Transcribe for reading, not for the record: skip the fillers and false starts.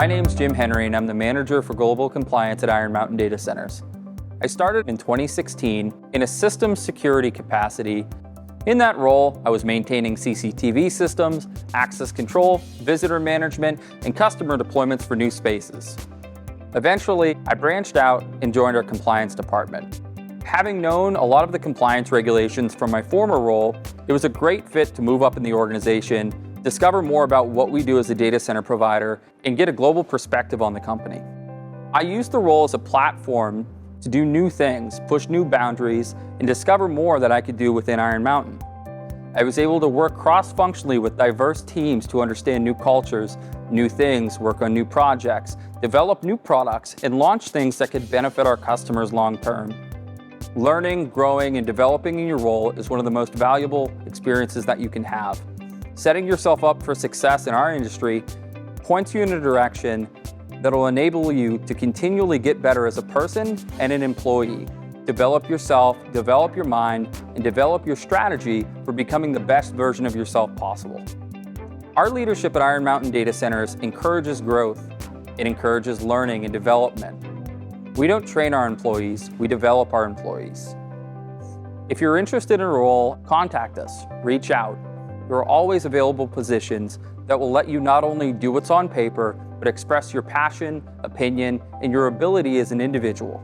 My name's Jim Henry, and I'm the manager for global compliance at Iron Mountain Data Centers. I started in 2016 in a systems security capacity. In that role, I was maintaining CCTV systems, access control, visitor management, and customer deployments for new spaces. Eventually, I branched out and joined our compliance department. Having known a lot of the compliance regulations from my former role, it was a great fit to move up in the organization, discover more about what we do as a data center provider, and get a global perspective on the company. I used the role as a platform to do new things, push new boundaries, and discover more that I could do within Iron Mountain. I was able to work cross-functionally with diverse teams to understand new cultures, new things, work on new projects, develop new products, and launch things that could benefit our customers long-term. Learning, growing, and developing in your role is one of the most valuable experiences that you can have. Setting yourself up for success in our industry points you in a direction that will enable you to continually get better as a person and an employee. Develop yourself, develop your mind, and develop your strategy for becoming the best version of yourself possible. Our leadership at Iron Mountain Data Centers encourages growth. It encourages learning and development. We don't train our employees, we develop our employees. If you're interested in a role, contact us, reach out. There are always available positions that will let you not only do what's on paper, but express your passion, opinion, and your ability as an individual.